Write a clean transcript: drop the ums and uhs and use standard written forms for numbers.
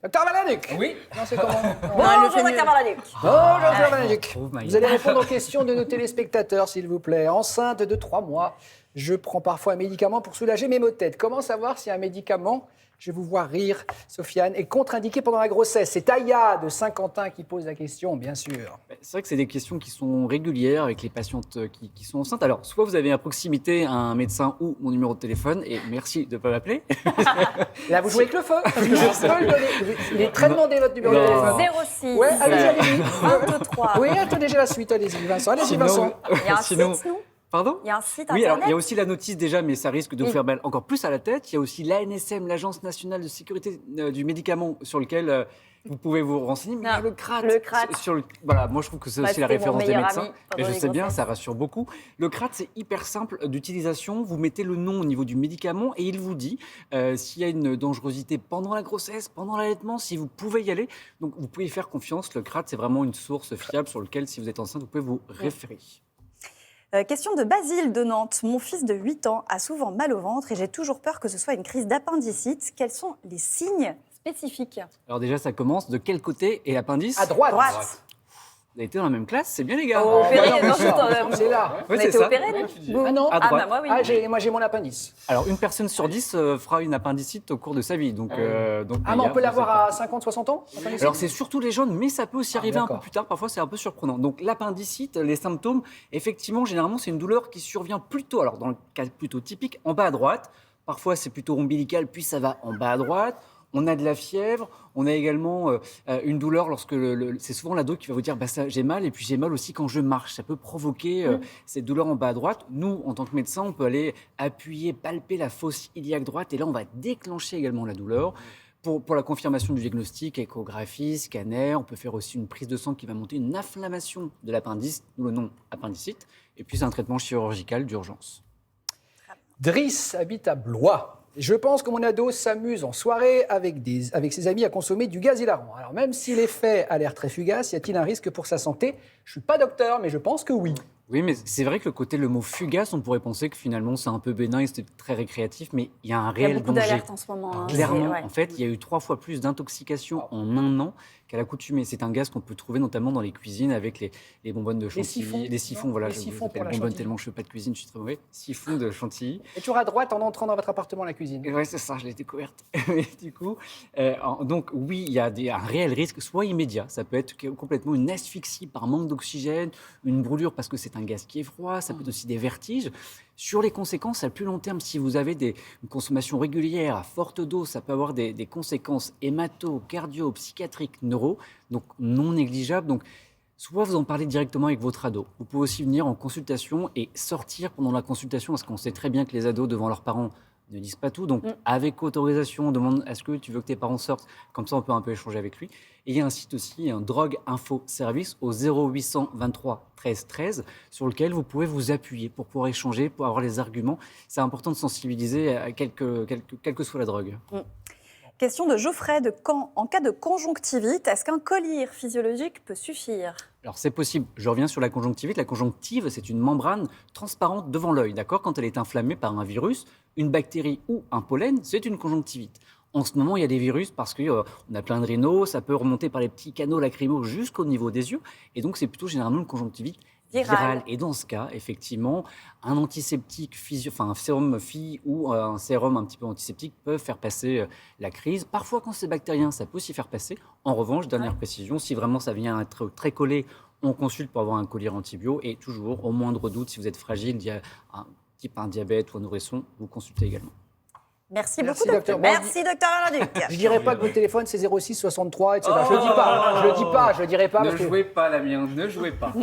Docteur Valanuc. Oui. Non, c'est comment? Bonjour, Docteur Valanuc. Bonjour, Docteur Valanuc. Trouve Maya. Vous allez répondre aux questions de nos téléspectateurs, s'il vous plaît. Enceinte de 3 mois, je prends parfois un médicament pour soulager mes maux de tête. Comment savoir si un médicament, je vais vous voir rire, Sofiane, est contre-indiqué pendant la grossesse? C'est Aya de Saint-Quentin qui pose la question, bien sûr. C'est vrai que c'est des questions qui sont régulières avec les patientes qui sont enceintes. Alors, soit vous avez à proximité un médecin ou mon numéro de téléphone, et merci de ne pas m'appeler. Là, vous jouez avec le feu. Je peux le donner. Il est très demandé, votre numéro de Non. téléphone. 06 Ouais, allez-y. 23. Oui, attendez, j'ai la suite. Allez-y, Vincent. Allez-y, Vincent. Il y a un Sinon- site, non? Pardon? Il y a un site Oui, alors internet. il y a aussi la notice déjà, mais ça risque de vous Oui. faire mal encore plus à la tête. Il y a aussi l'ANSM, l'Agence nationale de sécurité du médicament, sur lequel vous pouvez vous renseigner. Mais il y a Non, le CRAT. le CRAT. Voilà, moi je trouve que c'est Bah, aussi la c'était mon référence des meilleur médecins. ami pendant Mais je les sais bien, grossesses. ça rassure beaucoup. Le CRAT, c'est hyper simple d'utilisation. Vous mettez le nom au niveau du médicament et il vous dit s'il y a une dangerosité pendant la grossesse, pendant l'allaitement, si vous pouvez y aller. Donc vous pouvez y faire confiance. Le CRAT, c'est vraiment une source fiable sur laquelle, si vous êtes enceinte, vous pouvez vous référer. Question de Basile de Nantes. Mon fils de 8 ans a souvent mal au ventre et j'ai toujours peur que ce soit une crise d'appendicite. Quels sont les signes spécifiques? Alors déjà, ça commence de quel côté est l'appendice? À droite. Droite. Vous avez été dans la même classe, c'est bien les gars. Oh, opéré, non, mais non, ça, c'est c'est là. On Ouais, a c'est été ça. opérés, nous? Ah non. À Ah, droite. bah moi, oui. Ah, moi, j'ai mon appendice. Alors, une personne sur 10 fera une appendicite au cours de sa vie. Donc, donc Ah, mais Maya, on peut l'avoir vous êtes à 50, 60 ans l'appendicite? Alors, c'est surtout les jeunes, mais ça peut aussi Ah, arriver un peu d'accord. plus tard. Parfois, c'est un peu surprenant. Donc, l'appendicite, les symptômes, effectivement, généralement, c'est une douleur qui survient plutôt, alors dans le cas plutôt typique, en bas à droite. Parfois, c'est plutôt ombilical, puis ça va en bas à droite. On a de la fièvre, on a également une douleur lorsque c'est souvent l'ado qui va vous dire bah ça j'ai mal et puis j'ai mal aussi quand je marche. Ça peut provoquer cette douleur en bas à droite. Nous, en tant que médecin, on peut aller appuyer, palper la fosse iliaque droite et là on va déclencher également la douleur. Pour la confirmation du diagnostic, échographie, scanner, on peut faire aussi une prise de sang qui va monter une inflammation de l'appendice, d'où le nom appendicite, et puis c'est un traitement chirurgical d'urgence. Driss habite à Blois. Je pense que mon ado s'amuse en soirée avec ses amis à consommer du gaz hilarant. Alors même si l'effet a l'air très fugace, y a-t-il un risque pour sa santé? Je suis pas docteur, mais je pense que oui. Oui, mais c'est vrai que le mot fugace, on pourrait penser que finalement c'est un peu bénin et c'est très récréatif, mais il y a un Il y a réel beaucoup danger. d'alertes en ce moment. hein. Clairement, C'est- ouais. en fait, il y a eu 3 fois plus d'intoxication en un an qu'à l'accoutumée. C'est un gaz qu'on peut trouver notamment dans les cuisines avec les bonbonnes de chantilly. Les siphons, non, voilà. les Je siphons vous appelle pour la bonbonnes chantilly. tellement je ne fais pas de cuisine, je suis très mauvais. Siphons de chantilly. Et toujours à droite en entrant dans votre appartement, la cuisine. Et ouais, c'est ça, je l'ai découverte. Et du coup, donc oui, il y a un réel risque, soit immédiat, ça peut être complètement une asphyxie par manque d'oxygène, une brûlure parce que c'est un gaz qui est froid, ça peut être aussi des vertiges. Sur les conséquences à plus long terme, si vous avez une consommation régulière à forte dose, ça peut avoir des conséquences hémato, cardio, psychiatriques, neuro, donc non négligeables. Donc, soit vous en parlez directement avec votre ado. Vous pouvez aussi venir en consultation et sortir pendant la consultation, parce qu'on sait très bien que les ados, devant leurs parents, ne disent pas tout. Donc, avec autorisation, on demande est-ce que tu veux que tes parents sortent? Comme ça, on peut un peu échanger avec lui. Et il y a un site aussi, un Drogue Info Service au 0800 23 13 13, sur lequel vous pouvez vous appuyer pour pouvoir échanger, pour avoir les arguments. C'est important de sensibiliser à quelle que soit la drogue. Question de Geoffrey de Caen. En cas de conjonctivite, est-ce qu'un collyre physiologique peut suffire? Alors c'est possible, je reviens sur la conjonctivite. La conjonctive, c'est une membrane transparente devant l'œil, d'accord? Quand elle est inflammée par un virus, une bactérie ou un pollen, c'est une conjonctivite. En ce moment, il y a des virus parce qu'on a plein de rhinos, ça peut remonter par les petits canaux lacrymaux jusqu'au niveau des yeux. Et donc c'est plutôt généralement une conjonctivite virale. Et dans ce cas, effectivement, un antiseptique, un sérum FI ou un sérum un petit peu antiseptique peuvent faire passer la crise. Parfois, quand c'est bactérien, ça peut aussi faire passer. En revanche, dernière précision, si vraiment ça vient être très collé, on consulte pour avoir un collier antibio. Et toujours, au moindre doute, si vous êtes fragile, type un diabète ou un nourrisson, vous consultez également. Merci Merci, beaucoup, docteur. docteur. Merci, docteur Valanuc. Je dirais pas que votre téléphone c'est 06 63, etc. Je le dis pas, je le dirai pas. Ne parce que- jouez pas, la mienne, ne jouez pas.